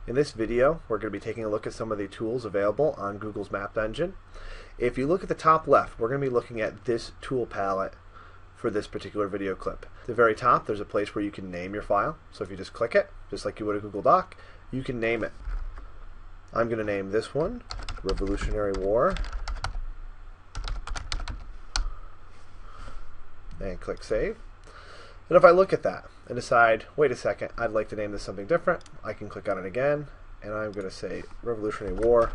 In this video, we're going to be taking a look at some of the tools available on Google's Map Engine. If you look at the top left, we're going to be looking at this tool palette for this particular video clip. At the very top, there's a place where you can name your file. So if you just click it, just like you would a Google Doc, you can name it. I'm going to name this one Revolutionary War, and click Save. And if I look at that and decide, wait a second, I'd like to name this something different, I can click on it again, and I'm going to say Revolutionary War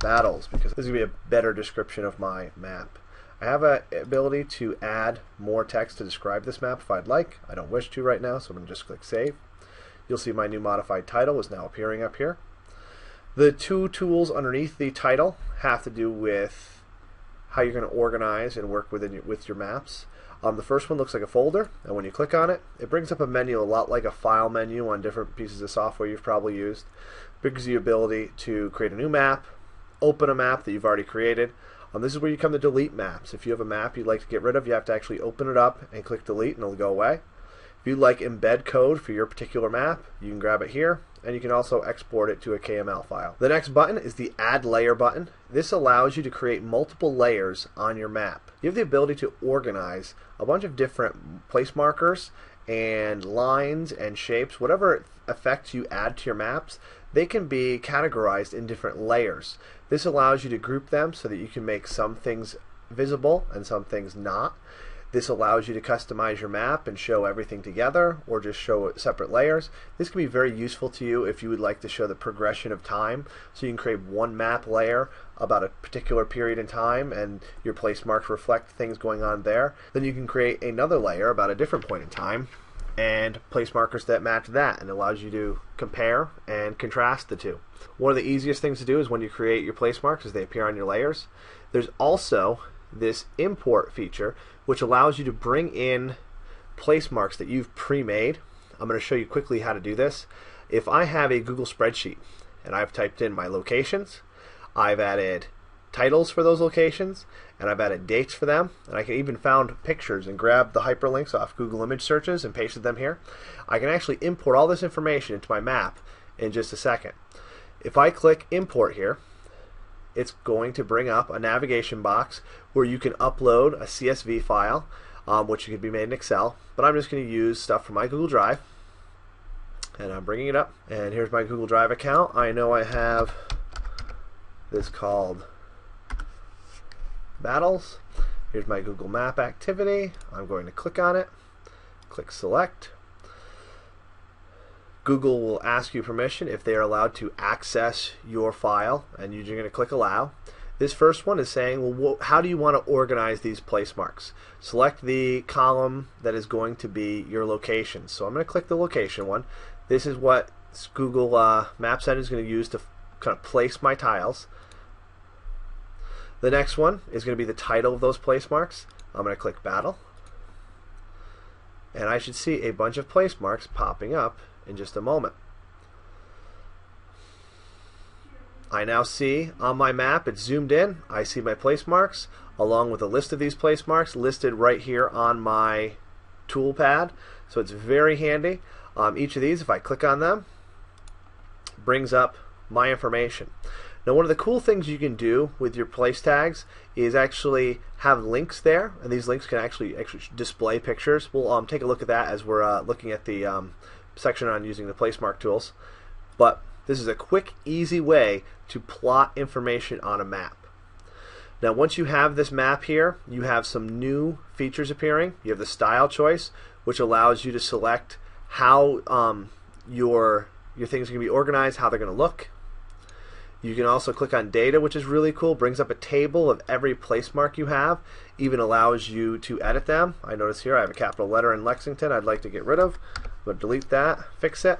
Battles, because this is going to be a better description of my map. I have an ability to add more text to describe this map if I'd like. I don't wish to right now, so I'm going to just click Save. You'll see my new modified title is now appearing up here. The two tools underneath the title have to do with how you're going to organize and work with your maps. The first one looks like a folder, and when you click on it, it brings up a menu a lot like a file menu on different pieces of software you've probably used. It gives you the ability to create a new map, open a map that you've already created. This is where you come to delete maps. If you have a map you'd like to get rid of, you have to actually open it up and click delete, and it'll go away. If you'd like embed code for your particular map, you can grab it here, and you can also export it to a KML file. The next button is the Add Layer button. This allows you to create multiple layers on your map. You have the ability to organize a bunch of different place markers and lines and shapes, whatever effects you add to your maps, they can be categorized in different layers. This allows you to group them so that you can make some things visible and some things not. This allows you to customize your map and show everything together, or just show separate layers. This can be very useful to you if you would like to show the progression of time. So you can create one map layer about a particular period in time, and your place marks reflect things going on there. Then you can create another layer about a different point in time, and place markers that match that, and it allows you to compare and contrast the two. One of the easiest things to do is when you create your place marks, as they appear on your layers. There's also this import feature, which allows you to bring in place marks that you've pre-made. I'm going to show you quickly how to do this. If I have a Google spreadsheet and I've typed in my locations, I've added titles for those locations, and I've added dates for them, and I can even found pictures and grabbed the hyperlinks off Google image searches and pasted them here. I can actually import all this information into my map in just a second. If I click import here, it's going to bring up a navigation box where you can upload a CSV file, which can be made in Excel, but I'm just going to use stuff from my Google Drive, and I'm bringing it up, and here's my Google Drive account. I know I have this called Battles. Here's my Google Map activity. I'm going to click on it, click Select. Google will ask you permission if they are allowed to access your file, and you're going to click Allow. This first one is saying, well, how do you want to organize these place marks? Select the column that is going to be your location. So I'm going to click the location one. This is what Google Maps Engine is going to use to kind of place my tiles. The next one is going to be the title of those place marks. I'm going to click Battle, and I should see a bunch of place marks popping up in just a moment. I now see on my map, it's zoomed in, I see my place marks along with a list of these place marks listed right here on my tool pad. So it's very handy. Each of these, if I click on them, brings up my information. Now, one of the cool things you can do with your place tags is actually have links there, and these links can actually display pictures. We'll take a look at that as we're looking at the section on using the place mark tools. But this is a quick, easy way to plot information on a map. Now, once you have this map here, you have some new features appearing. You have the style choice, which allows you to select how your things are going to be organized, how they're going to look. You can also click on data, which is really cool. Brings up a table of every place mark you have. Even allows you to edit them. I notice here I have a capital letter in Lexington I'd like to get rid of. I'm going to delete that, fix it,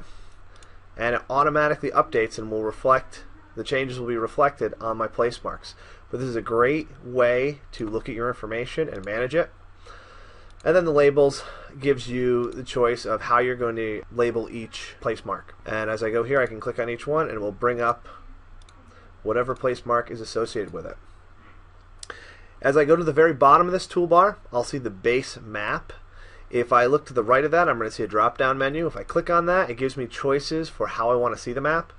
and it automatically updates and will reflect, the changes will be reflected on my place marks. But this is a great way to look at your information and manage it. And then the labels gives you the choice of how you're going to label each place mark. And as I go here, I can click on each one and it will bring up whatever place mark is associated with it. As I go to the very bottom of this toolbar, I'll see the base map. If I look to the right of that, I'm going to see a drop-down menu. If I click on that, it gives me choices for how I want to see the map.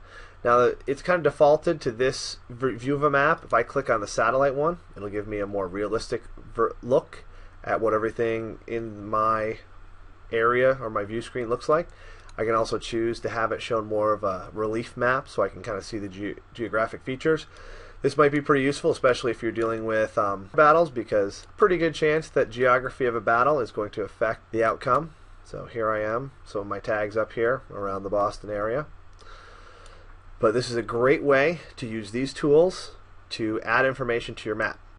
Now it's kind of defaulted to this view of a map. If I click on the satellite one, it'll give me a more realistic look at what everything in my area or my view screen looks like. I can also choose to have it shown more of a relief map so I can kind of see the geographic features. This might be pretty useful, especially if you're dealing with battles, because pretty good chance that geography of a battle is going to affect the outcome. So here I am, so my tag's up here around the Boston area. But this is a great way to use these tools to add information to your map.